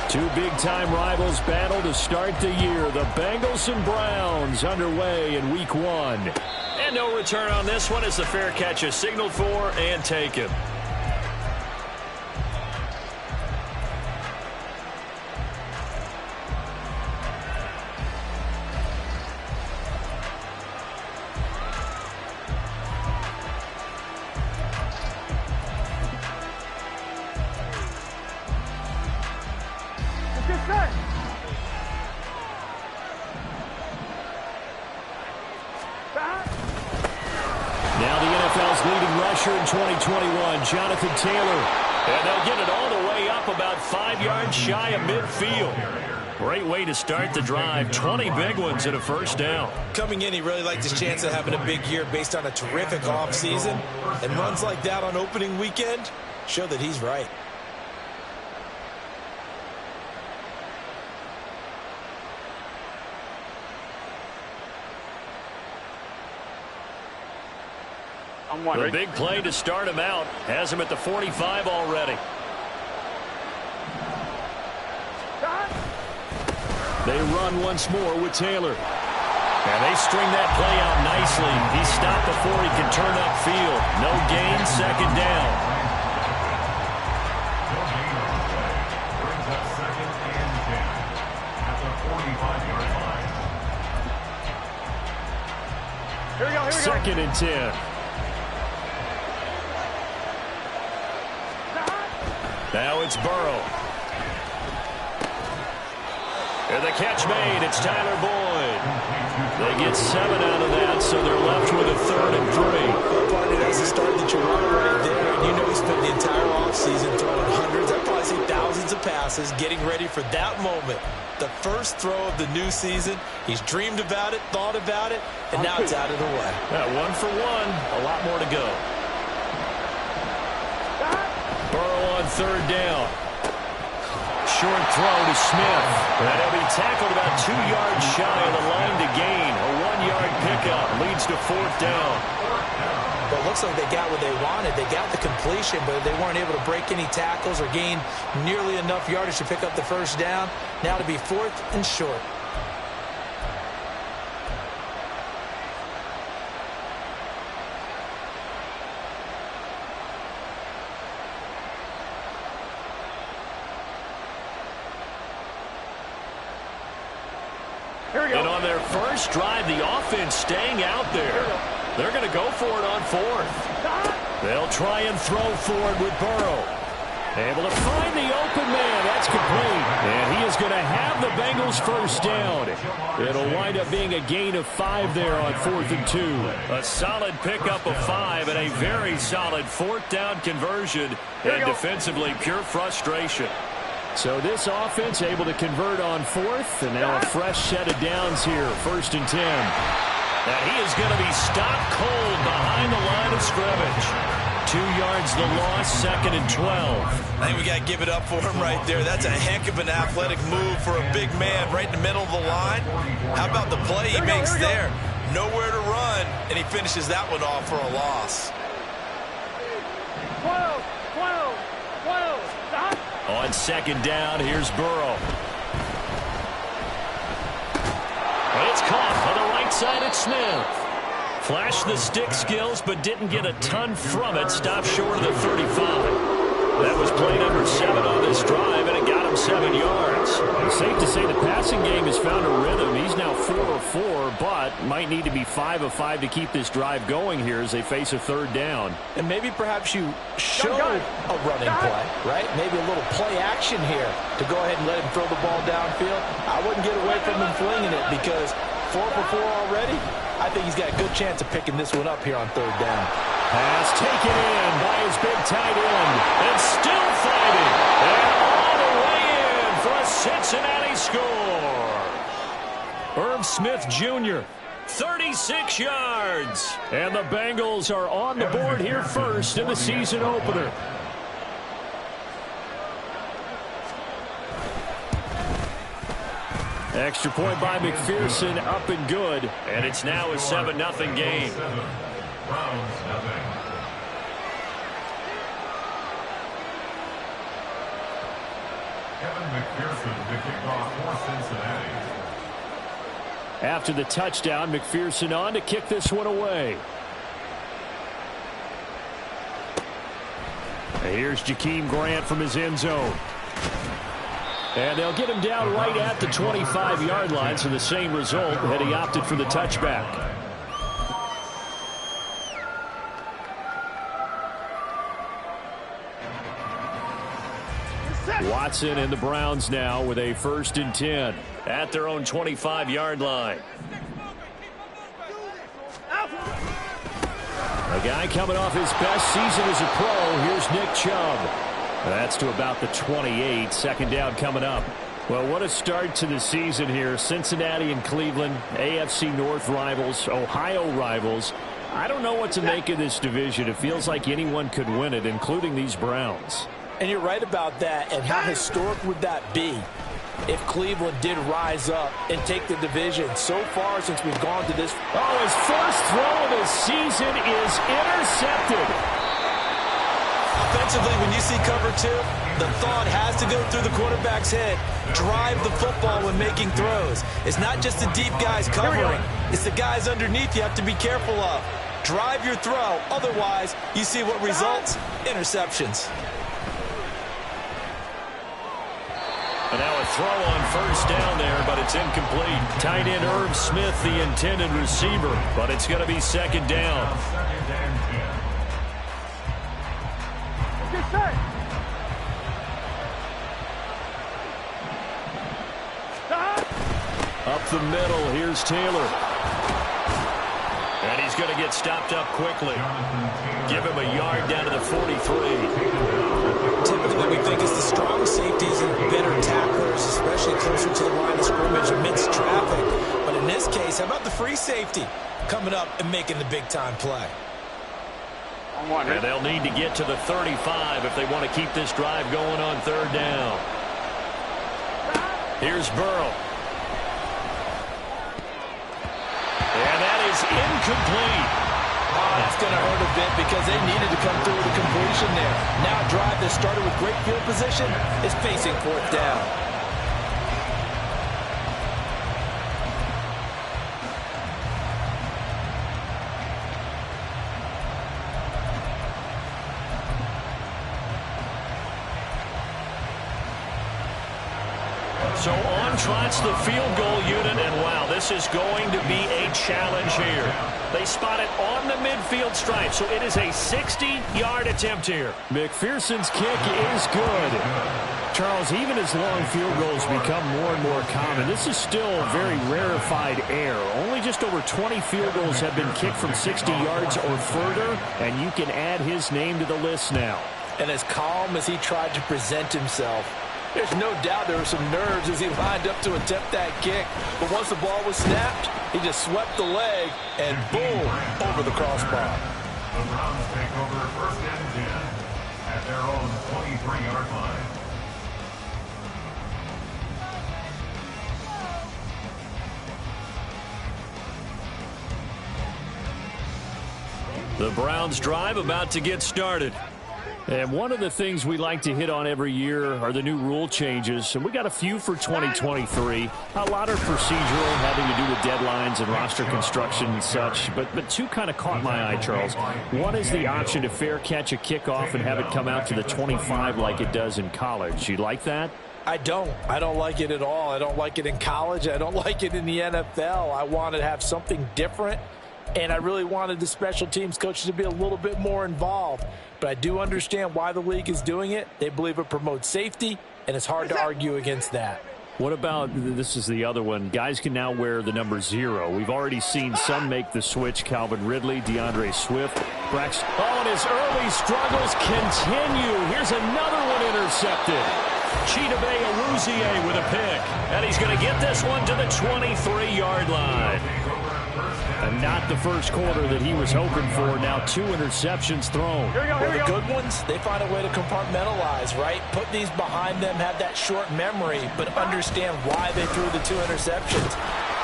Two big-time rivals battle to start the year. The Bengals and Browns underway in Week 1. And no return on this one as the fair catch is signaled for and taken. Now the NFL's leading rusher in 2021, Jonathan Taylor. And they'll get it all the way up about 5 yards shy of midfield. Great way to start the drive. 20 big ones and a first down. Coming in, he really liked his chance of having a big year based on a terrific offseason. And runs like that on opening weekend show that he's right. The big play to start him out has him at the 45 already. They run once more with Taylor. And they string that play out nicely. He stopped before he could turn upfield. No gain, second down. Here we go. Second and 10. Now it's Burrow. And the catch made. It's Tyler Boyd. They get 7 out of that, so they're left with a 3rd and 3. Well, partner, that's the start that you want right there. And you know he spent the entire offseason throwing hundreds, I'd probably say thousands of passes, getting ready for that moment. The first throw of the new season. He's dreamed about it, thought about it, and now it's out of the way. 1 for 1. A lot more to go. Burrow on 3rd down. Short throw to Smith. And he'll be tackled about 2 yards shy of the line to gain. A 1-yard pickup leads to 4th down. Well, it looks like they got what they wanted. They got the completion, but they weren't able to break any tackles or gain nearly enough yardage to pick up the first down. Now to be 4th and short. And on their first drive, the offense staying out there. They're going to go for it on 4th. They'll try and throw for it with Burrow. Able to find the open man. That's complete. And he is going to have the Bengals first down. It'll wind up being a gain of 5 there on 4th and 2. A solid pickup of 5 and a very solid 4th down conversion. And defensively, pure frustration. So this offense able to convert on 4th, and now a fresh set of downs here, 1st and 10. And he is going to be stopped cold behind the line of scrimmage. 2 yards the loss, 2nd and 12. I think we got to give it up for him right there. That's a heck of an athletic move for a big man right in the middle of the line. How about the play he makes there? Nowhere to run, and he finishes that one off for a loss. 12. On 2nd down, here's Burrow. And it's caught on the right side at Smith. Flashed the stick skills, but didn't get a ton from it. Stopped short of the 35. That was play number 7 on this drive, and it got him 7 yards. It's safe to say the passing game has found a rhythm. He's now 4 of 4, but might need to be 5 of 5 to keep this drive going here as they face a 3rd down. And maybe perhaps you show a running play, right? Maybe a little play action here to go ahead and let him throw the ball downfield. I wouldn't get away from him flinging it because 4 for 4 already. I think he's got a good chance of picking this one up here on 3rd down. Pass taken in by his big tight end. And still fighting. And all the way in for a Cincinnati score. Irv Smith Jr. 36 yards. And the Bengals are on the board here first in the season opener. Extra point by McPherson, up and good. And it's now a 7-0 game. Kevin McPherson to kick off for Cincinnati. After the touchdown, McPherson on to kick this one away. And here's Jakeem Grant from his end zone. And they'll get him down right at the 25-yard line, so the same result had he opted for the touchback. Watson and the Browns now with a 1st and 10 at their own 25-yard line. A guy coming off his best season as a pro. Here's Nick Chubb. That's to about the 28. 2nd down coming up. Well, what a start to the season here. Cincinnati and Cleveland, AFC North rivals, Ohio rivals. I don't know what to make of this division. It feels like anyone could win it, including these Browns. And you're right about that. And how historic would that be if Cleveland did rise up and take the division? So far since we've gone to this. Oh, his first throw of the season is intercepted. Offensively, when you see cover 2, the thought has to go through the quarterback's head. Drive the football when making throws. It's not just the deep guys covering. It's the guys underneath you have to be careful of. Drive your throw. Otherwise, you see what results? Interceptions. And now a throw on 1st down there, but it's incomplete. Tight end Irv Smith, the intended receiver, but it's going to be 2nd down. Up the middle, here's Taylor. And he's going to get stopped up quickly. Give him a yard down to the 43. Typically, we think it's the strong safeties and better tacklers, especially closer to the line of scrimmage amidst traffic. But in this case, how about the free safety coming up and making the big-time play? And they'll need to get to the 35 if they want to keep this drive going on 3rd down. Here's Burrow. And that is incomplete. Oh, that's going to hurt a bit because they needed to come through with a completion there. Now a drive that started with great field position is facing 4th down. So on trots the field goal unit, and wow, this is going to be a challenge here. They spot it on the midfield stripe, so it is a 60-yard attempt here. McPherson's kick is good. Charles, even as long field goals become more and more common, this is still very rarefied air. Only just over 20 field goals have been kicked from 60 yards or further, and you can add his name to the list now. And as calm as he tried to present himself, there's no doubt there were some nerves as he lined up to attempt that kick. But once the ball was snapped, he just swept the leg and boom, over the crossbar. The Browns take over 1st and 10 at their own 23-yard line. The Browns drive about to get started. And one of the things we like to hit on every year are the new rule changes. And we got a few for 2023. A lot are procedural, having to do with deadlines and roster construction and such. But 2 kind of caught my eye, Charles. One is the option to fair catch a kickoff and have it come out to the 25 like it does in college. You like that? I don't like it at all. I don't like it in college. I don't like it in the NFL. I want to have something different. And I really wanted the special teams coaches to be a little bit more involved. But I do understand why the league is doing it. They believe it promotes safety, and it's hard to argue against that. What about, this is the other one, guys can now wear the number 0. We've already seen some make the switch. Calvin Ridley, DeAndre Swift, Braxton. Oh, and his early struggles continue. Here's another one intercepted. Chidobe Awuzie with a pick. And he's going to get this one to the 23-yard line. And not the first quarter that he was hoping for. Now 2 interceptions thrown. Well, the good ones, they find a way to compartmentalize, right? Put these behind them, have that short memory, but understand why they threw the 2 interceptions.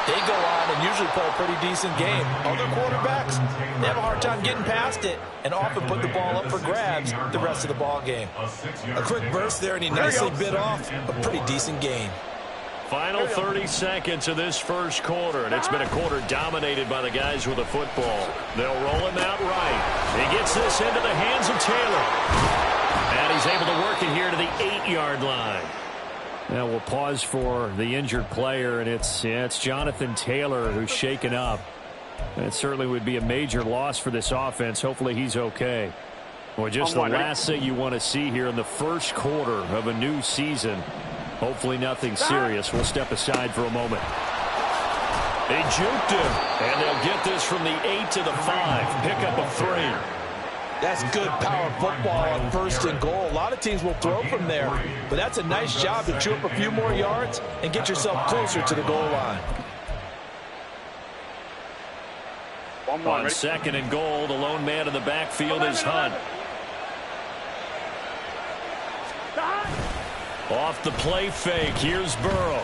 they go on and usually play a pretty decent game. Other quarterbacks, they have a hard time getting past it and often put the ball up for grabs the rest of the ball game. A quick burst there, and he nicely bit off a pretty decent gain. Final 30 seconds of this first quarter, and it's been a quarter dominated by the guys with the football. They'll roll him out right. He gets this into the hands of Taylor. And he's able to work it here to the 8-yard line. Now we'll pause for the injured player, and it's Jonathan Taylor who's shaken up. That certainly would be a major loss for this offense. Hopefully he's okay. Well, just the last thing you want to see here in the first quarter of a new season. Hopefully nothing serious. We'll step aside for a moment. They juked him, and they'll get this from the 8 to the 5. Pickup of 3. That's good power football on 1st and goal. A lot of teams will throw from there, but that's a nice job to chew up a few more yards and get yourself closer to the goal line. On 2nd and goal, the lone man in the backfield is Hunt. Off the play fake, here's Burrow.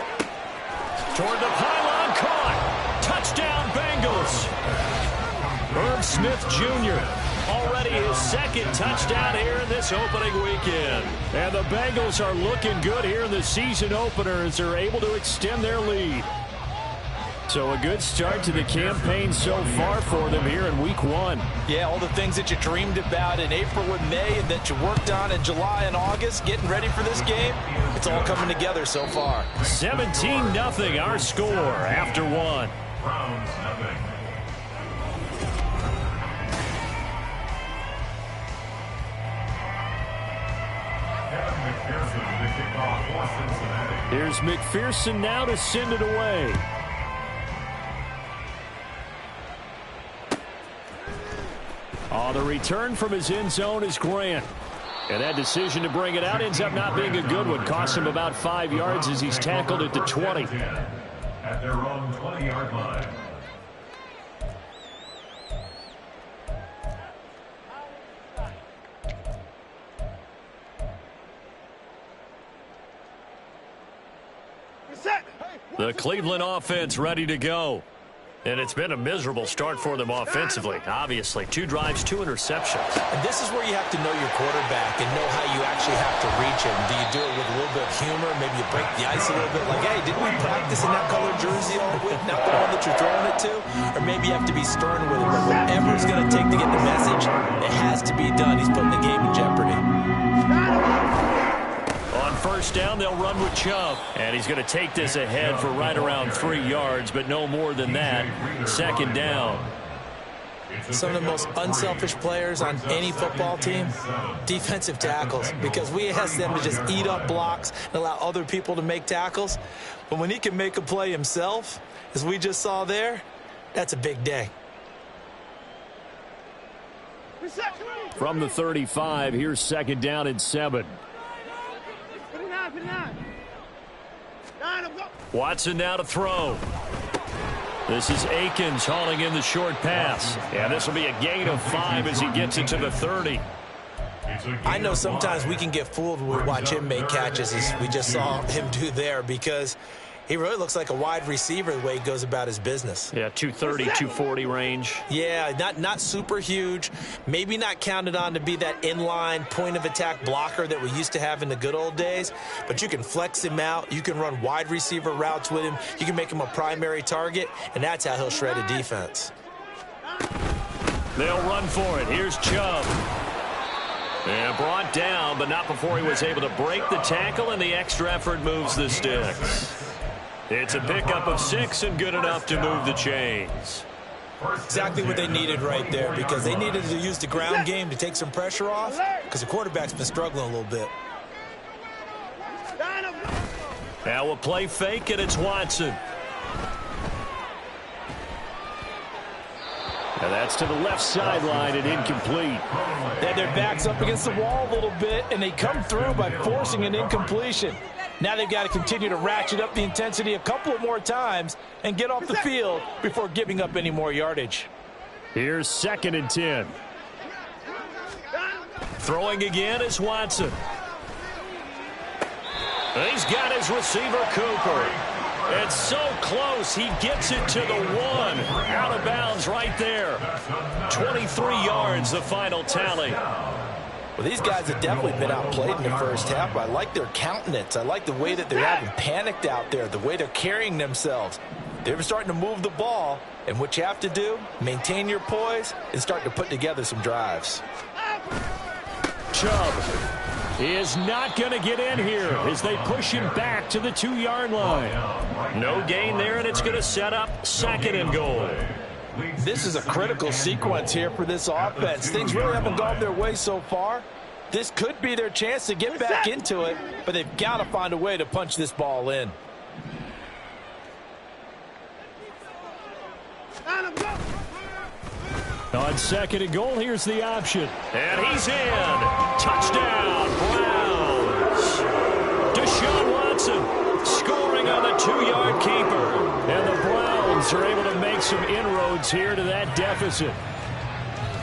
Toward the pylon, caught. Touchdown, Bengals. Irv Smith Jr. already his 2nd touchdown here in this opening weekend. And the Bengals are looking good here in the season opener as they're able to extend their lead. So a good start to the campaign so far for them here in week 1. Yeah, all the things that you dreamed about in April and May and that you worked on in July and August, getting ready for this game, it's all coming together so far. 17-0 our score after 1. Browns nothing. Kevin McPherson, the kickoff for Cincinnati. Here's McPherson now to send it away. Oh, the return from his end zone is Grant. And that decision to bring it out ends up not being a good one. Costs him about 5 yards as he's tackled at the 20. At their own 20-yard line. The Cleveland offense ready to go. And it's been a miserable start for them offensively. Obviously, 2 drives, 2 interceptions. And this is where you have to know your quarterback and know how you actually have to reach him. Do you do it with a little bit of humor? Maybe you break the ice a little bit. Like, hey, didn't we practice in that colored jersey all week? Not the one that you're throwing it to? Or maybe you have to be stern with him. But whatever it's going to take to get the message, it has to be done. He's putting the game in jeopardy. On 1st down, they'll run with Chubb. And he's going to take this ahead for right around 3 yards, but no more than that. 2nd down. Some of the most unselfish players on any football team, defensive tackles, because we ask them to just eat up blocks and allow other people to make tackles. But when he can make a play himself, as we just saw there, that's a big day. From the 35, here's 2nd down and 7. Watson now to throw. This is Akins hauling in the short pass. And this will be a gain of 5 as he gets it to the 30. I know sometimes we can get fooled when we watch him make catches, as we just saw him do there, because he really looks like a wide receiver the way he goes about his business. Yeah, 230, 240 range. Yeah, not super huge. Maybe not counted on to be that inline point-of-attack blocker that we used to have in the good old days. But you can flex him out. You can run wide receiver routes with him. You can make him a primary target, and that's how he'll shred a defense. They'll run for it. Here's Chubb. And brought down, but not before he was able to break the tackle, and the extra effort moves the sticks. It's a pickup of 6 and good enough to move the chains. Exactly what they needed right there, because they needed to use the ground game to take some pressure off, because the quarterback's been struggling a little bit. Now a play fake, and it's Watson. And that's to the left sideline and incomplete. They had their backs up against the wall a little bit, and they come through by forcing an incompletion. Now they've got to continue to ratchet up the intensity a couple of more times and get off the field before giving up any more yardage. Here's 2nd and 10. Throwing again is Watson. He's got his receiver, Cooper. It's so close. He gets it to the 1. Out of bounds right there. 23 yards, the final tally. Well, these guys have definitely been outplayed in the first half, but I like their countenance. I like the way that they're having panicked out there, the way they're carrying themselves. They're starting to move the ball, and what you have to do, maintain your poise and start to put together some drives. Chubb is not going to get in here as they push him back to the 2-yard line. No gain there, and it's going to set up 2nd and goal. This is a critical sequence here for this offense. Things really haven't gone their way so far. This could be their chance to get back into it, but they've got to find a way to punch this ball in. On 2nd and goal, here's the option. And he's in. Touchdown, Browns. Deshaun Watson scoring on the 2-yard keeper. And the Browns are able to make some inroads here to that deficit.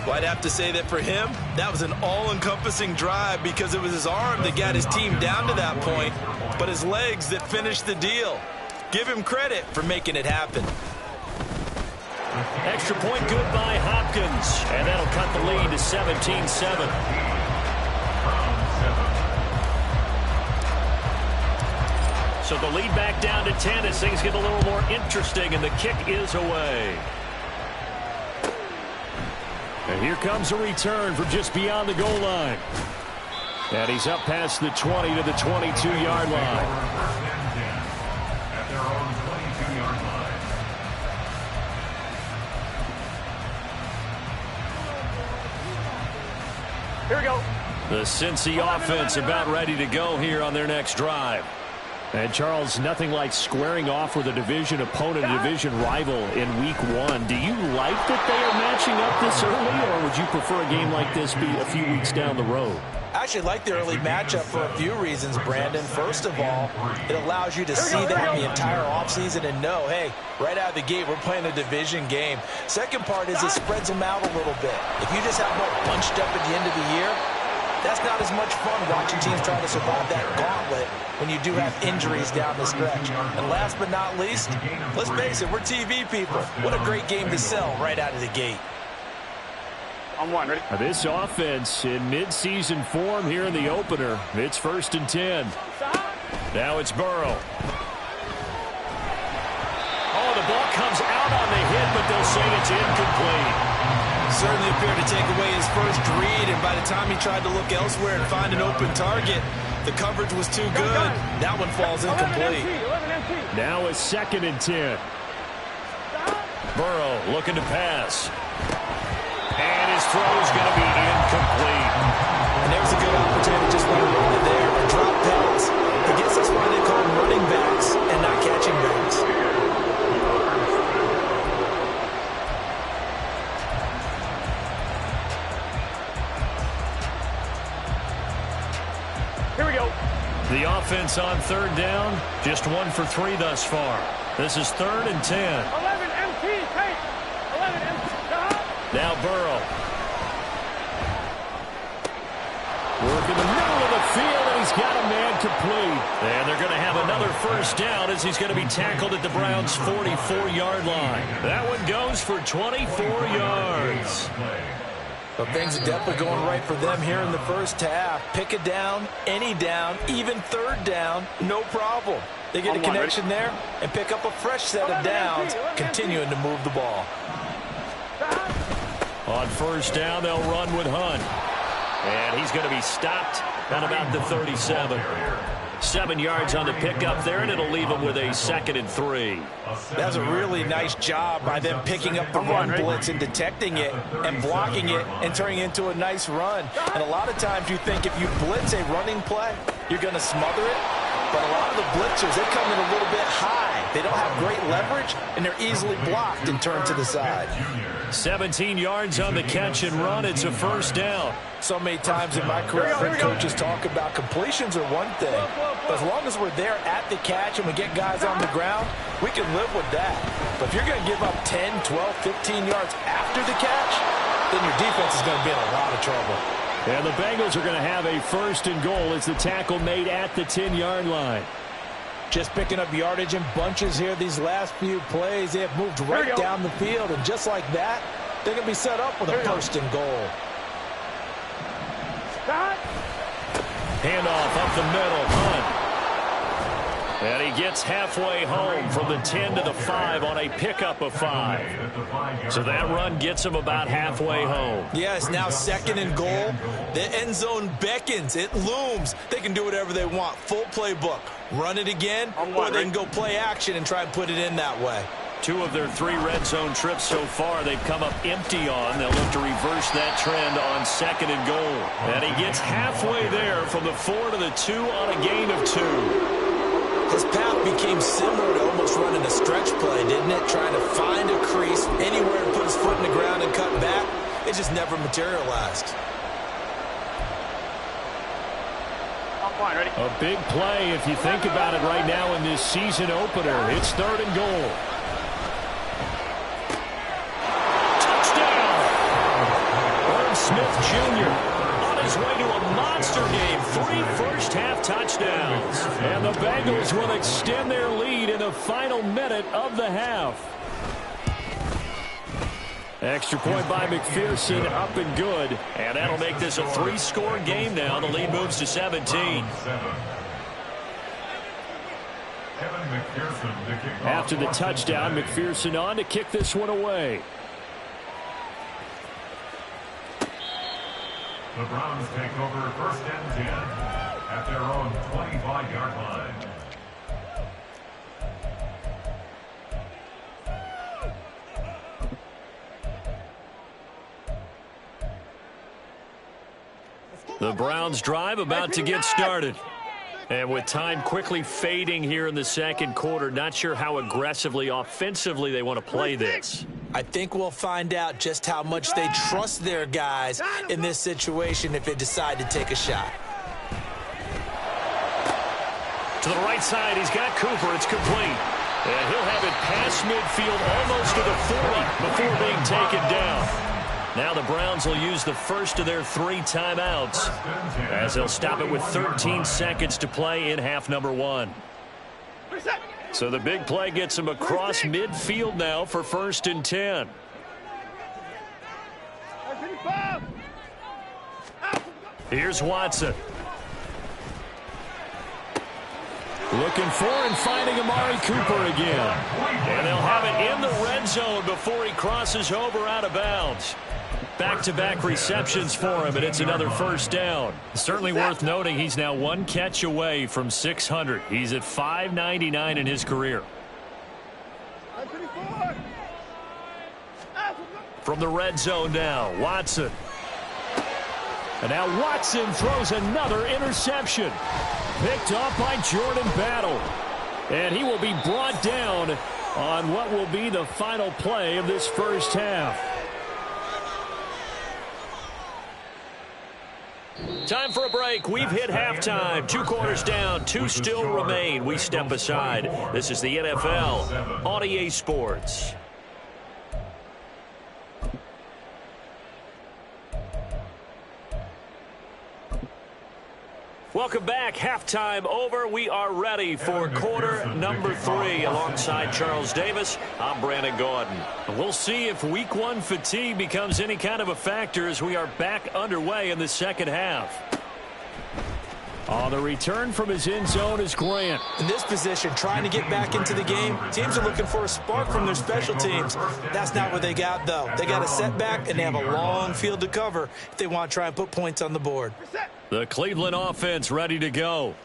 Well, I'd have to say that for him, that was an all-encompassing drive because it was his arm that got his team down to that point, but his legs that finished the deal. Give him credit for making it happen. Extra point good by Hopkins. And that'll cut the lead to 17-7. So the lead back down to 10 as things get a little more interesting, and the kick is away. And here comes a return from just beyond the goal line. And he's up past the 20 to the 22-yard line. Here we go. The Cincy offense about ready to go here on their next drive. And, Charles, nothing like squaring off with a division opponent, a division rival in Week 1. Do you like that they are matching up this early, or would you prefer a game like this be a few weeks down the road? I actually like the early matchup for a few reasons, Brandon. First of all, it allows you to see that the entire offseason and know, hey, right out of the gate, we're playing a division game. Second part is it spreads them out a little bit. If you just have them all bunched up at the end of the year, that's not as much fun watching teams try to survive that gauntlet when you do have injuries down the stretch. And last but not least, let's face it, we're TV people. What a great game to sell right out of the gate. On 1, ready? This offense in mid-season form here in the opener. It's 1st and 10. Now it's Burrow. Oh, the ball comes out on the hit, but they'll say it's incomplete. Certainly appeared to take away his first read, and by the time he tried to look elsewhere and find an open target, the coverage was too good. That one falls incomplete. Now it's 2nd and 10. Burrow looking to pass. And his throw is going to be incomplete. And there's a good opportunity to just let him run it there and drop pass. I guess that's why they call them running backs and not catching backs. Here we go. The offense on 3rd down, just 1 for 3 thus far. This is 3rd and 10. 11 MT, take. 11 MT. Now Burrow. Work in the middle of the field, and he's got a man complete. And they're going to have another 1st down as he's going to be tackled at the Browns' 44-yard line. That one goes for 24 yards. But things are definitely going right for them here in the first half. Pick a down, any down, even 3rd down, no problem. They get a connection there and pick up a fresh set of downs, continuing to move the ball. On 1st down, they'll run with Hunt. And he's going to be stopped at about the 37. 7 yards on the pickup there, and it'll leave him with a 2nd and 3. That's a really nice job by them picking up the run blitz and detecting it and blocking it and turning it into a nice run. And a lot of times you think if you blitz a running play, you're going to smother it. But a lot of the blitzers, they come in a little bit high. They don't have great leverage, and they're easily blocked and turned to the side. 17 yards on the catch and run. It's a 1st down. So many times in my career, I've heard coaches talk about completions are one thing. But as long as we're there at the catch and we get guys on the ground, we can live with that. But if you're going to give up 10, 12, 15 yards after the catch, then your defense is going to be in a lot of trouble. And the Bengals are going to have a 1st and goal as the tackle made at the 10-yard line. Just picking up yardage in bunches here these last few plays. They have moved right down the field, and just like that, they're going to be set up with a first and goal. Handoff up the middle. Hunt. And he gets halfway home from the 10 to the 5 on a pickup of 5. So that run gets him about halfway home. Yeah, it's now second and goal. The end zone beckons. It looms. They can do whatever they want. Full playbook. Run it again, or they can go play action and try and put it in that way. 2 of their 3 red zone trips so far they've come up empty on. They'll look to reverse that trend on second and goal. And he gets halfway there from the 4 to the 2 on a gain of 2. His path became similar to almost running a stretch play, didn't it? Trying to find a crease, anywhere to put his foot in the ground and cut back. It just never materialized. Fine, ready? A big play if you think about it right now in this season opener. It's 3rd and goal. Touchdown! Herb Smith Jr. on his way to a monster game. 3 first-half touchdowns. And the Bengals will extend their lead in the final minute of the half. Extra point by McPherson, up and good. And that'll make this a 3-score game now. The lead moves to 17. After the touchdown, McPherson on to kick this one away. The Browns take over 1st and 10 at their own 25-yard line. The Browns drive about to get started. And with time quickly fading here in the second quarter, not sure how aggressively, offensively they want to play this. I think we'll find out just how much they trust their guys in this situation if they decide to take a shot. To the right side, he's got Cooper. It's complete. And he'll have it past midfield almost to the 40 before being taken down. Now the Browns will use the first of their 3 timeouts as they'll stop it with 13 seconds to play in half number 1. So the big play gets him across midfield now for 1st and 10. Here's Watson. Looking for and finding Amari Cooper again. And they'll have it in the red zone before he crosses over out of bounds. Back-to-back receptions for him, and it's another first down. Certainly worth noting he's now 1 catch away from 600. He's at 599 in his career. From the red zone now, Watson. And now Watson throws another interception. Picked off by Jordan Battle. And he will be brought down on what will be the final play of this first half. Time for a break. We've hit halftime. 2 quarters down. 2 still remain. We step aside. This is the NFL on EA Sports. Welcome back. Halftime over. We are ready for quarter number 3. Alongside Charles Davis, I'm Brandon Gordon. We'll see if week 1 fatigue becomes any kind of a factor as we are back underway in the second half. On the return from his end zone is Grant. In this position, trying to get back into the game, teams are looking for a spark from their special teams. That's not what they got, though. They got a setback, and they have a long field to cover if they want to try and put points on the board. The Cleveland offense ready to go.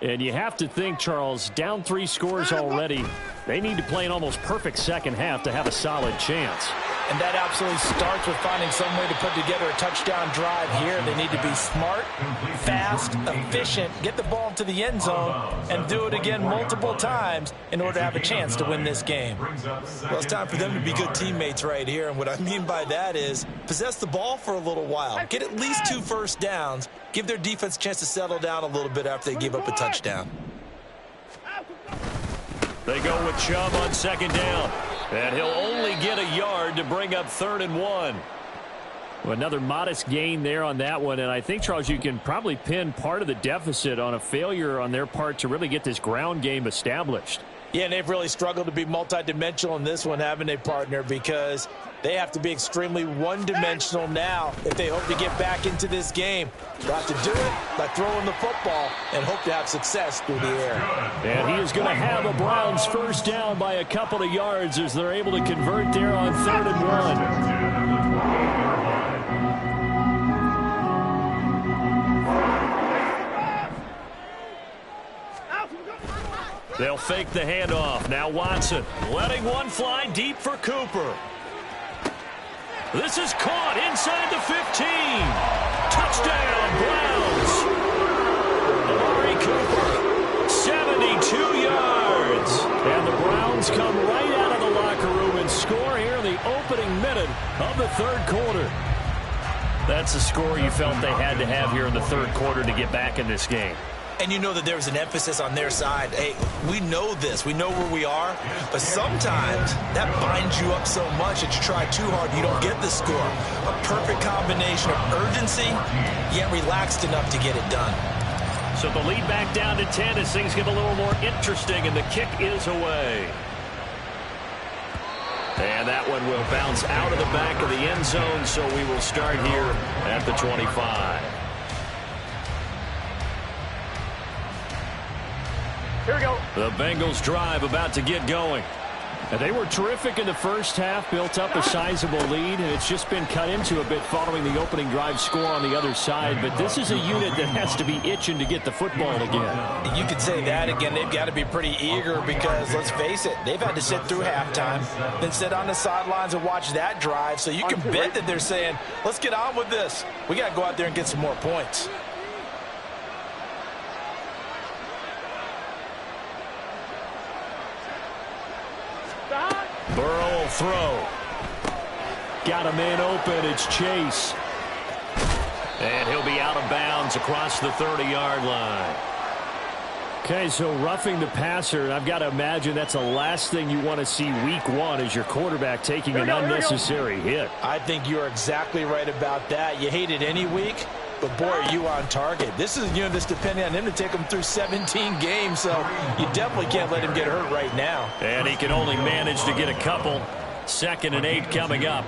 And you have to think, Charles, down 3 scores already. They need to play an almost perfect second half to have a solid chance. And that absolutely starts with finding some way to put together a touchdown drive here. They need to be smart, fast, efficient, get the ball to the end zone, and do it again multiple times in order to have a chance to win this game. Well, it's time for them to be good teammates right here. And what I mean by that is possess the ball for a little while. Get at least 2 first downs. Give their defense a chance to settle down a little bit after they give up a touchdown. They go with Chubb on second down. And he'll only get a yard to bring up 3rd and 1. Well, another modest gain there on that one, and I think, Charles, you can probably pin part of the deficit on a failure on their part to really get this ground game established. Yeah, and they've really struggled to be multidimensional in this one, having a partner, because they have to be extremely one-dimensional now if they hope to get back into this game. They'll have to do it by throwing the football and hope to have success through the air. And he is going to have a Browns first down by a couple of yards as they're able to convert there on 3rd and 1. They'll fake the handoff. Now Watson letting one fly deep for Cooper. This is caught inside the 15. Touchdown, Browns. Amari Cooper, 72 yards. And the Browns come right out of the locker room and score here in the opening minute of the 3rd quarter. That's the score you felt they had to have here in the 3rd quarter to get back in this game. And you know that there was an emphasis on their side. Hey, we know this. We know where we are. But sometimes that binds you up so much that you try too hard, you don't get the score. A perfect combination of urgency, yet relaxed enough to get it done. So the lead back down to 10 as things get a little more interesting, and the kick is away. And that one will bounce out of the back of the end zone, so we will start here at the 25. Here we go. The Bengals drive about to get going. And they were terrific in the first half, built up a sizable lead, and it's just been cut into a bit following the opening drive score on the other side. But this is a unit that has to be itching to get the football again. You could say that again. They've got to be pretty eager because, let's face it, they've had to sit through halftime, then sit on the sidelines and watch that drive. So you can bet that they're saying, let's get on with this. We got to go out there and get some more points. Burrow will throw. Got a man open. It's Chase. And he'll be out of bounds across the 30-yard line. Okay, so roughing the passer, and I've got to imagine that's the last thing you want to see week 1 as your quarterback taking an unnecessary hit. I think you're exactly right about that. You hate it any week, but boy, are you on target. This is a unit that's depending on him to take him through 17 games, so you definitely can't let him get hurt right now. And he can only manage to get a couple. 2nd and 8 coming up.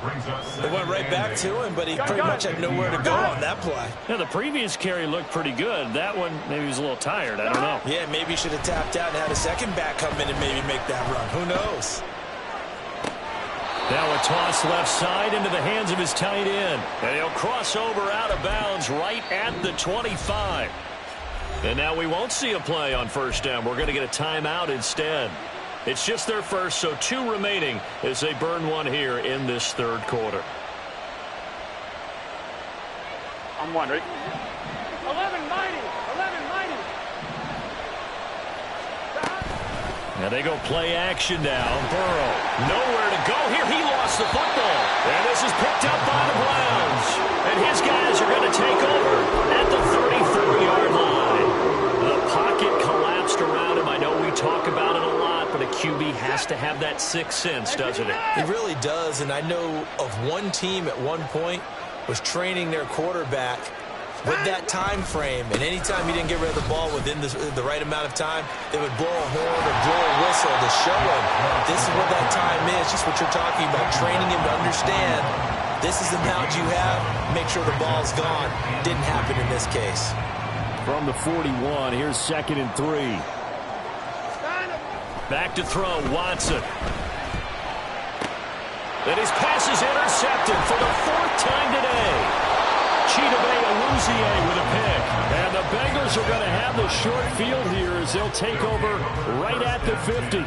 It went right back to him, but he pretty much had nowhere to go on that play. Yeah, the previous carry looked pretty good. That one, maybe he was a little tired. I don't know. Yeah, maybe he should have tapped out and had a second back come in and maybe make that run. Who knows? Now a toss left side into the hands of his tight end. And he'll cross over out of bounds right at the 25. And now we won't see a play on first down. We're going to get a timeout instead. It's just their first, so 2 remaining as they burn one here in this 3rd quarter. I'm one, ready? 11 mighty. Now they go play action now. Burrow, nowhere to go here. He lost the football. And this is picked up by the Browns. And his guys are going to take over at the 34-yard line. The pocket collapsed around him. I know we talk about it a lot, but a QB has to have that sixth sense, doesn't it? It really does, and I know of one team at one point was training their quarterback with that time frame, and anytime he didn't get rid of the ball within the right amount of time, they would blow a horn or blow a whistle to show him this is what that time is, just what you're talking about, training him to understand this is the amount you have, make sure the ball's gone. Didn't happen in this case. From the 41, here's 2nd and 3. Back to throw, Watson. And his pass is intercepted for the 4th time today. Chidobe Awuzie with a pick. And the Bengals are going to have the short field here as they'll take over right at the 50.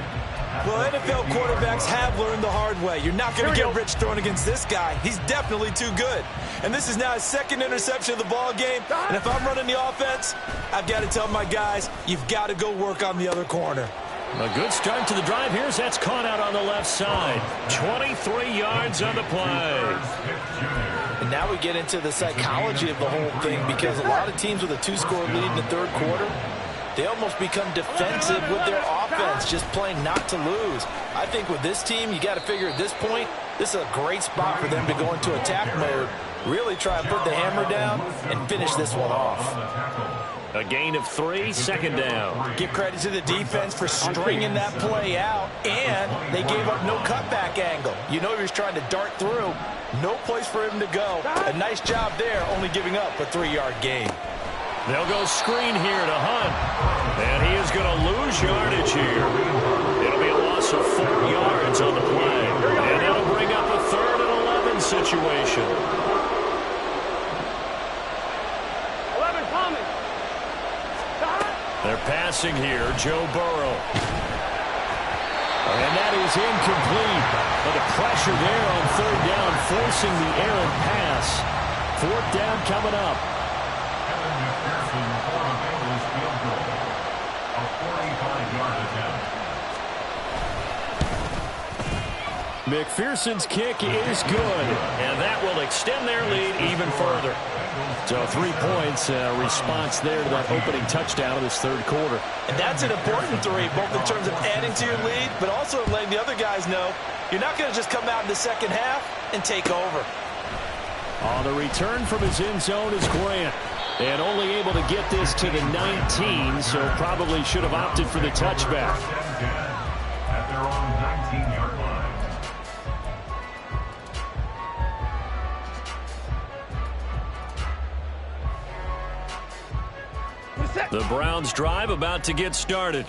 Well, NFL quarterbacks have learned the hard way. You're not going to get rich throwing against this guy. He's definitely too good. And this is now his 2nd interception of the ball game. And if I'm running the offense, I've got to tell my guys, you've got to go work on the other corner. A good start to the drive here as that's caught out on the left side. 23 yards on the play. And now we get into the psychology of the whole thing, because a lot of teams with a 2-score lead in the 3rd quarter, they almost become defensive with their offense, just playing not to lose. I think with this team, you got to figure at this point, this is a great spot for them to go into attack mode, really try and put the hammer down and finish this one off. A gain of 3, second down. Give credit to the defense for stringing that play out, and they gave up no cutback angle. You know he was trying to dart through. No place for him to go. A nice job there, only giving up a 3-yard gain. They'll go screen here to Hunt. And he is going to lose yardage here. It'll be a loss of 4 yards on the play. And that'll bring up a 3rd and 11 situation. 11, Thomas. They're passing here, Joe Burrow. And that is incomplete. But the pressure there on 3rd down, forcing the errant pass. 4th down coming up. Kevin McPherson for a Bengals field goal. A 45-yard attempt. McPherson's kick is good. And that will extend their lead even further. So 3 points, response there to that opening touchdown of this 3rd quarter. And that's an important 3, both in terms of adding to your lead, but also letting the other guys know you're not going to just come out in the second half and take over. On the return from his end zone is Grant. And only able to get this to the 19, so probably should have opted for the touchback. At their own 19-yard line. The Browns drive about to get started.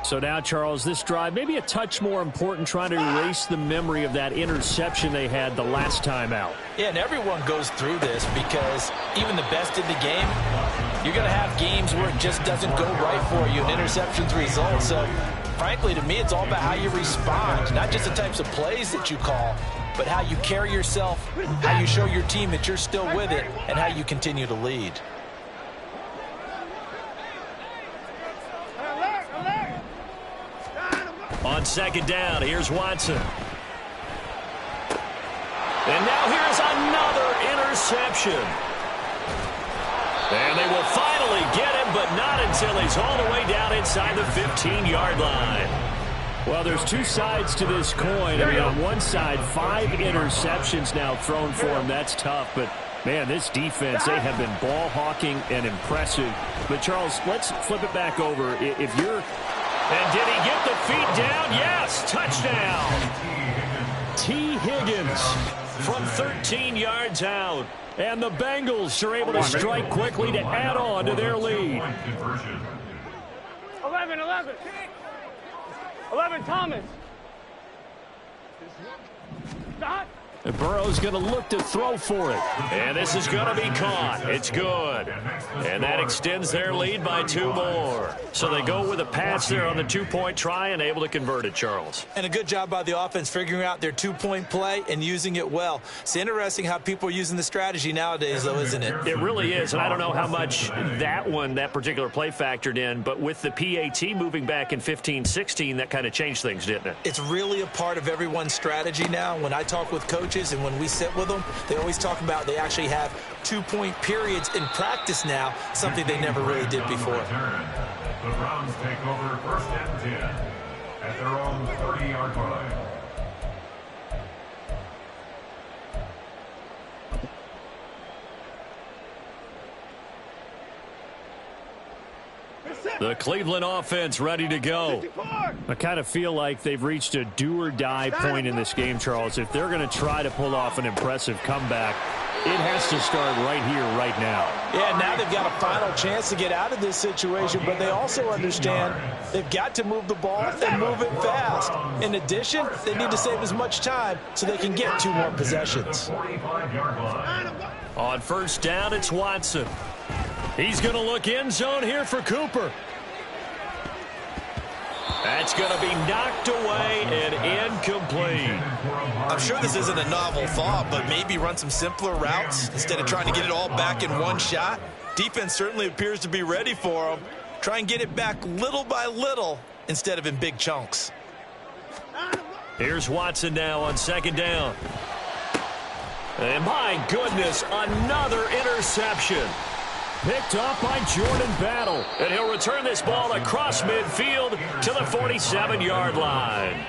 So now, Charles, this drive maybe a touch more important, trying to erase the memory of that interception they had the last time out. Yeah, and everyone goes through this because even the best in the game, you're going to have games where it just doesn't go right for you, and interceptions result. So, frankly, to me, it's all about how you respond, not just the types of plays that you call, but how you carry yourself, how you show your team that you're still with it, and how you continue to lead. On 2nd down, here's Watson. And now here's another interception. And they will finally get him, but not until he's all the way down inside the 15-yard line. Well, there's 2 sides to this coin. I mean, on one side, 5 interceptions now thrown for him. That's tough, but man, this defense, they have been ball hawking and impressive. But, Charles, let's flip it back over. If you're... And did he get the feet down? Yes, touchdown. T. Higgins from 13 yards out. And the Bengals are able to strike quickly to add on to their lead. 11, 11, Thomas. Stop. And Burrow's going to look to throw for it. And this is going to be caught. It's good. And that extends their lead by 2 more. So they go with a pass there on the 2-point try and able to convert it, Charles. And a good job by the offense figuring out their 2-point play and using it well. It's interesting how people are using the strategy nowadays, though, isn't it? It really is. And I don't know how much that particular play factored in. But with the PAT moving back in 15-16, that kind of changed things, didn't it? It's really a part of everyone's strategy now. When I talk with coaches, and when we sit with them, they always talk about they actually have 2-point periods in practice now, something they never really did before. The Browns take over 1st and 10 at their own 30-yard line. The Cleveland offense ready to go. I kind of feel like they've reached a do-or-die point in this game, Charles. If they're going to try to pull off an impressive comeback, it has to start right here, right now. Yeah, now they've got a final chance to get out of this situation, but they also understand they've got to move the ball and move it fast. In addition, they need to save as much time so they can get 2 more possessions. On 1st down, it's Watson. He's going to look end zone here for Cooper. That's going to be knocked away and incomplete. I'm sure this isn't a novel thought, but maybe run some simpler routes instead of trying to get it all back in one shot. Defense certainly appears to be ready for them. Try and get it back little by little instead of in big chunks. Here's Watson now on 2nd down. And my goodness, another interception. Picked off by Jordan Battle. And he'll return this ball across midfield to the 47-yard line.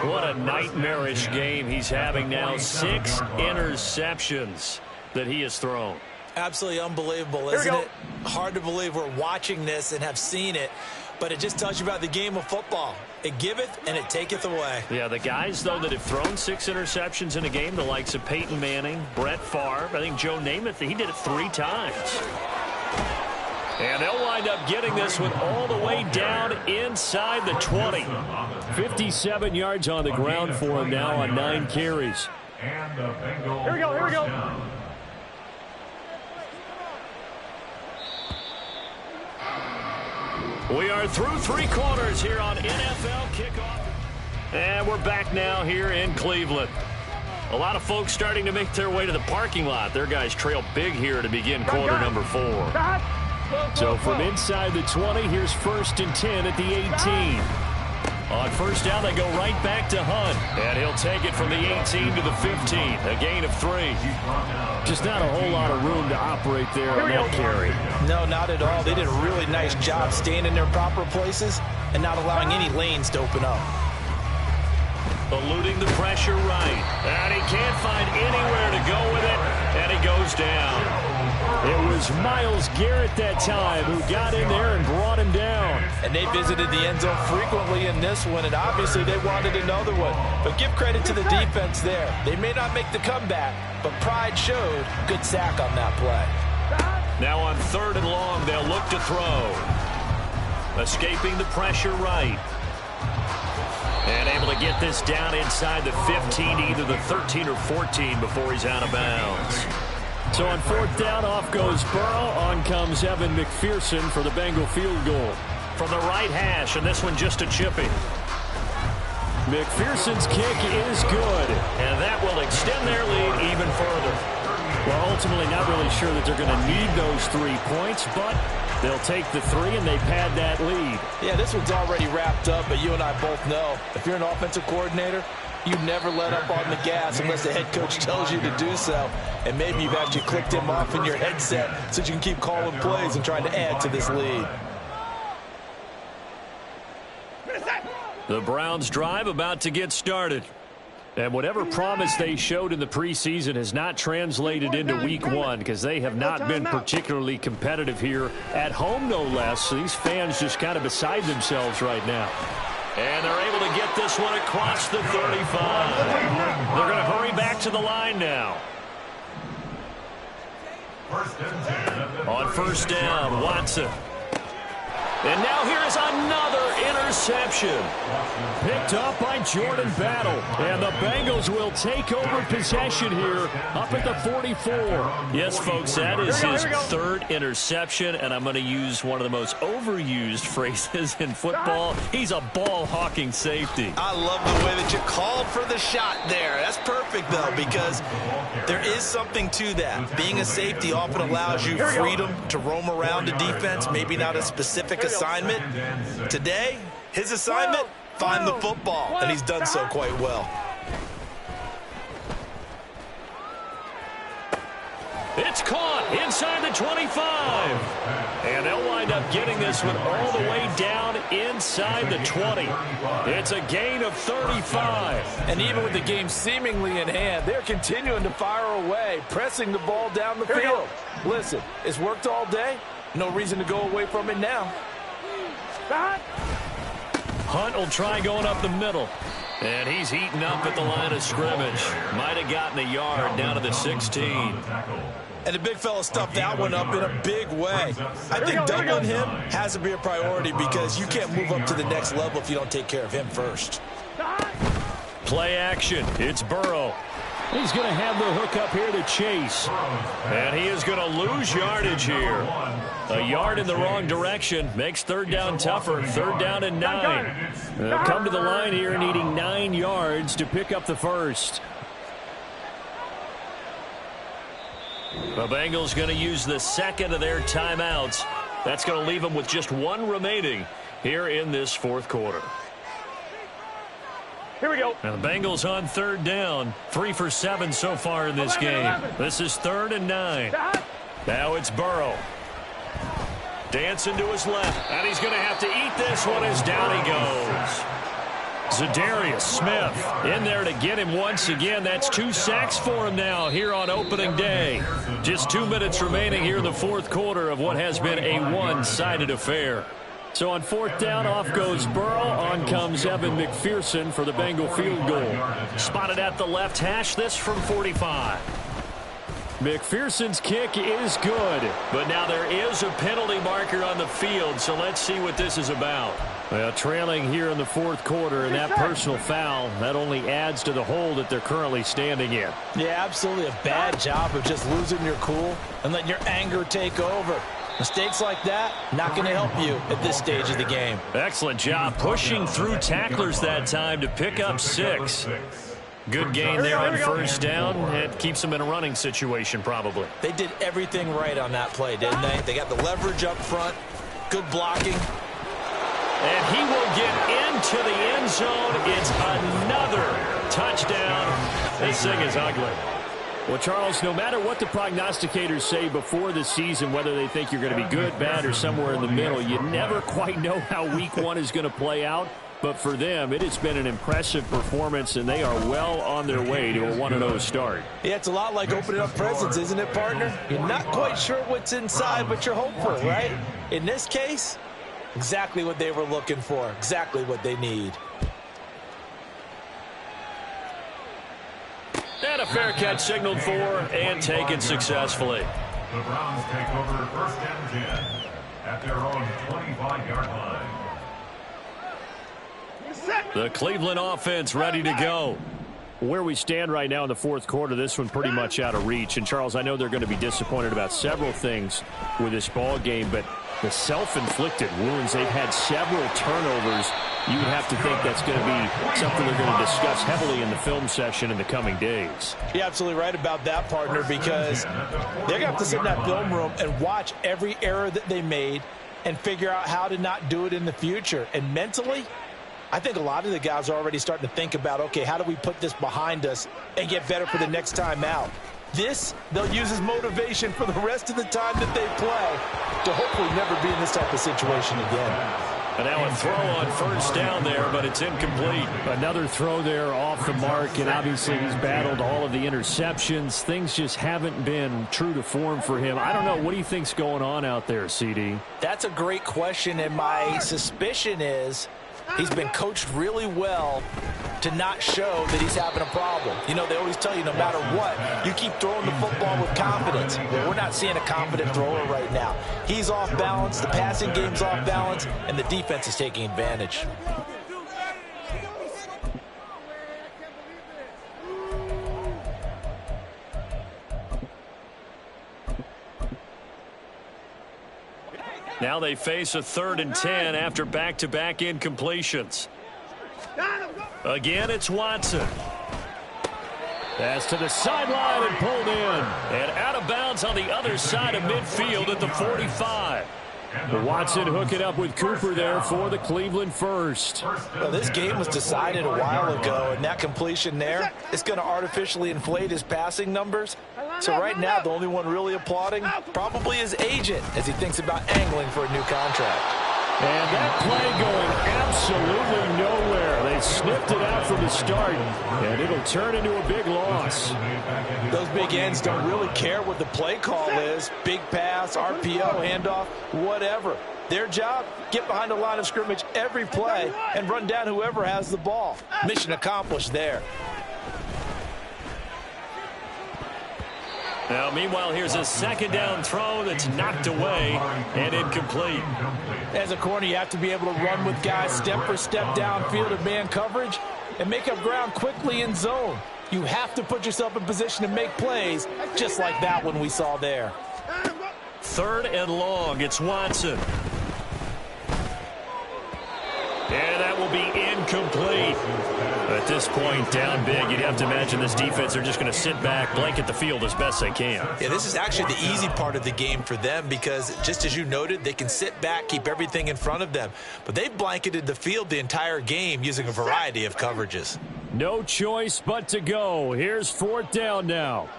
What a nightmarish game he's having now. 6 interceptions that he has thrown. Absolutely unbelievable, isn't it? Hard to believe we're watching this and have seen it, but it just tells you about the game of football. It giveth and it taketh away. Yeah, the guys, though, that have thrown 6 interceptions in a game, the likes of Peyton Manning, Brett Favre, I think Joe Namath, he did it 3 times. And they'll wind up getting this one all the way down inside the 20. 57 yards on the ground for him now on 9 carries. And the Bengals. Here we go, here we go. We are through 3 quarters here on NFL Kickoff. And we're back now here in Cleveland. A lot of folks starting to make their way to the parking lot. Their guys trail big here to begin quarter number 4. So from inside the 20, here's 1st and 10 at the 18. On first down, they go right back to Hunt. And he'll take it from the 18 to the 15. A gain of 3. Just not a whole lot of room to operate there on that carry. No, not at all. They did a really nice job staying in their proper places and not allowing any lanes to open up. Eluding the pressure right. And he can't find anywhere to go with it. And he goes down. It was Myles Garrett that time who got in there and brought him down. And they visited the end zone frequently in this one, and obviously they wanted another one. But give credit to the defense there. They may not make the comeback, but pride showed. Good sack on that play. Now on 3rd and long, they'll look to throw. Escaping the pressure right. And able to get this down inside the 15, either the 13 or 14 before he's out of bounds. So on 4th down, off goes Burrow. On comes Evan McPherson for the Bengal field goal. From the right hash, and this one just a chippy. McPherson's kick is good. And that will extend their lead even further. Well, ultimately not really sure that they're going to need those 3 points, but they'll take the 3 and they pad that lead. Yeah, this one's already wrapped up, but you and I both know if you're an offensive coordinator, you never let up on the gas unless the head coach tells you to do so. And maybe you've actually clicked him off in your headset so you can keep calling plays and trying to add to this lead. The Browns drive about to get started. And whatever promise they showed in the preseason has not translated into week 1 because they have not been particularly competitive here at home, no less. So these fans just kind of beside themselves right now. And they're able to get this one across the 35. They're going to hurry back to the line now. On 1st down, Watson. And now here is another interception. Picked up by Jordan Battle. And the Bengals will take over possession here up at the 44. Yes, folks, that is his 3rd interception, and I'm going to use one of the most overused phrases in football. He's a ball-hawking safety. I love the way that you called for the shot there. That's perfect, though, because there is something to that. Being a safety often allows you freedom to roam around the defense, maybe not a specific assignment. Today, his assignment, find the football, and he's done so quite well. It's caught inside the 25. And they'll wind up getting this one all the way down inside the 20. It's a gain of 35. And even with the game seemingly in hand, they're continuing to fire away, pressing the ball down the field. Listen, it's worked all day. No reason to go away from it now. Hunt will try going up the middle. And he's heating up at the line of scrimmage. Might have gotten a yard down to the 16. And the big fella stuffed that one up in a big way. I think doubling him has to be a priority because you can't move up to the next level if you don't take care of him first. Play action. It's Burrow. He's going to have the hook up here to Chase. And he is going to lose yardage here. A yard in the wrong direction makes 3rd down tougher. 3rd down and 9. They'll come to the line here needing 9 yards to pick up the first. The Bengals going to use the 2nd of their timeouts. That's going to leave them with just 1 remaining here in this 4th quarter. Here we go. Now the Bengals on 3rd down. 3 for 7 so far in this game. This is 3rd and 9. Now it's Burrow. Dancing to his left, and he's going to have to eat this one as down he goes. Za'Darius Smith in there to get him once again. That's 2 sacks for him now here on opening day. Just 2 minutes remaining here in the fourth quarter of what has been a one-sided affair. So on fourth down, off goes Burrow. On comes Evan McPherson for the Bengal field goal. Spotted at the left hash, this from 45. McPherson's kick is good. But now there is a penalty marker on the field, so let's see what this is about. Well, trailing here in the fourth quarter, and that personal foul, that only adds to the hole that they're currently standing in. Yeah, absolutely a bad job of just losing your cool and letting your anger take over. Mistakes like that, not going to help you at this stage of the game. Excellent job pushing through tacklers that time to pick up 6. Good gain there on first down. It keeps them in a running situation probably. They did everything right on that play, didn't they? They got the leverage up front, good blocking. And he will get into the end zone. It's another touchdown. This thing is ugly. Well, Charles, no matter what the prognosticators say before the season, whether they think you're going to be good, bad, or somewhere in the middle, you never quite know how week one is going to play out. But for them, it has been an impressive performance, and they are well on their way to a 1-0 start. Yeah, it's a lot like opening up presents, isn't it, partner? You're not quite sure what's inside, but you're hopeful, right? In this case, exactly what they were looking for, exactly what they need. And a fair catch signaled for and taken successfully. The Browns take over first and 10 at their own 25-yard line. The Cleveland offense ready to go. Where we stand right now in the fourth quarter, this one pretty much out of reach. And, Charles, I know they're going to be disappointed about several things with this ball game, but the self-inflicted wounds, they've had several turnovers. You would have to think that's going to be something they're going to discuss heavily in the film session in the coming days. You're absolutely right about that, partner, because they're going to have to sit in that film room and watch every error that they made and figure out how to not do it in the future. And mentally, I think a lot of the guys are already starting to think about, okay, how do we put this behind us and get better for the next time out? This, they'll use as motivation for the rest of the time that they play to hopefully never be in this type of situation again. And now a throw on first down there, but it's incomplete. Another throw there off the mark, and obviously he's battled all of the interceptions. Things just haven't been true to form for him. I don't know. What do you think's going on out there, CD? That's a great question, and my suspicion is he's been coached really well to not show that he's having a problem. You know, they always tell you no matter what, you keep throwing the football with confidence. Well, we're not seeing a confident thrower right now. He's off balance, the passing game's off balance, and the defense is taking advantage. Now they face a 3rd and 10 after back-to-back incompletions. Again, it's Watson. Pass to the sideline and pulled in. And out of bounds on the other side of midfield at the 45. Watson hooking up with Cooper there for the Cleveland first. Well, this game was decided a while ago, and that completion there is going to artificially inflate his passing numbers. So right now, the only one really applauding probably his agent as he thinks about angling for a new contract. And that play going absolutely nowhere. They sniffed it out from the start, and it'll turn into a big loss. Those big ends don't really care what the play call is. Big pass, RPO, handoff, whatever. Their job, get behind the line of scrimmage every play and run down whoever has the ball. Mission accomplished there. Now, meanwhile, here's a second down throw that's knocked away and incomplete. As a corner, you have to be able to run with guys step for step downfield in man coverage and make up ground quickly in zone. You have to put yourself in position to make plays, just like that one we saw there. 3rd and long, it's Watson. And that will be incomplete. At this point, down big, you'd have to imagine this defense are just going to sit back, blanket the field as best they can. Yeah, this is actually the easy part of the game for them because, just as you noted, they can sit back, keep everything in front of them. But they've blanketed the field the entire game using a variety of coverages. No choice but to go. Here's 4th down now.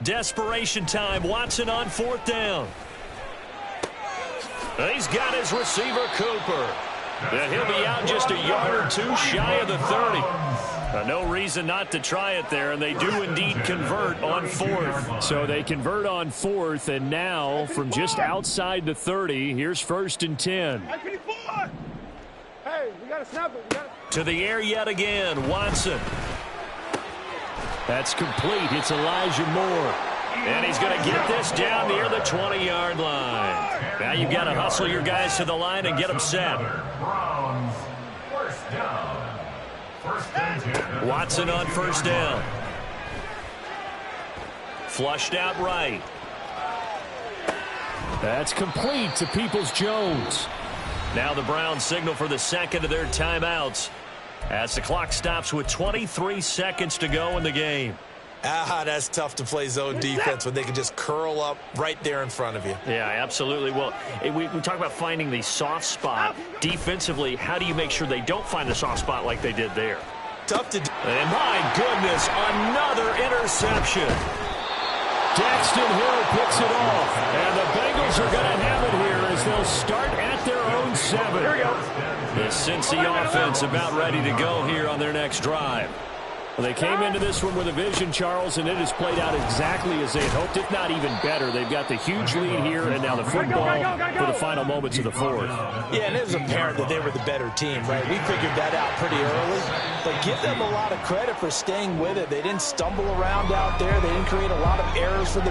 Desperation time. Watson on 4th down. He's got his receiver, Cooper. And he'll be out just a yard or two shy of the 30. No reason not to try it there, and they do indeed convert on 4th. So they convert on 4th, and now from just outside the 30, here's 1st and 10. Hey, we got to snap it. To the air yet again, Watson. That's complete. It's Elijah Moore. And he's going to get this down near the 20-yard line. Now you've got to hustle your guys to the line and get them set. Browns, 1st down. 1st and 10. Watson on 1st down. Flushed out right. That's complete to Peoples-Jones. Now the Browns signal for the second of their timeouts as the clock stops with 23 seconds to go in the game. That's tough to play zone defense when they can just curl up right there in front of you. Yeah, absolutely. Well, we talk about finding the soft spot. Defensively, how do you make sure they don't find the soft spot like they did there? Tough to do. And my goodness, another interception. Daxton Hill picks it off. And the Bengals are going to have it here as they'll start at their own 7. Here we go. The Cincy offense about ready to go here on their next drive. Well, they came into this one with a vision, Charles, and it has played out exactly as they had hoped, if not even better. They've got the huge lead here, and now the football for the final moments of the 4th. Yeah, and it was apparent that they were the better team, right? We figured that out pretty early. But give them a lot of credit for staying with it. They didn't stumble around out there. They didn't create a lot of errors for them.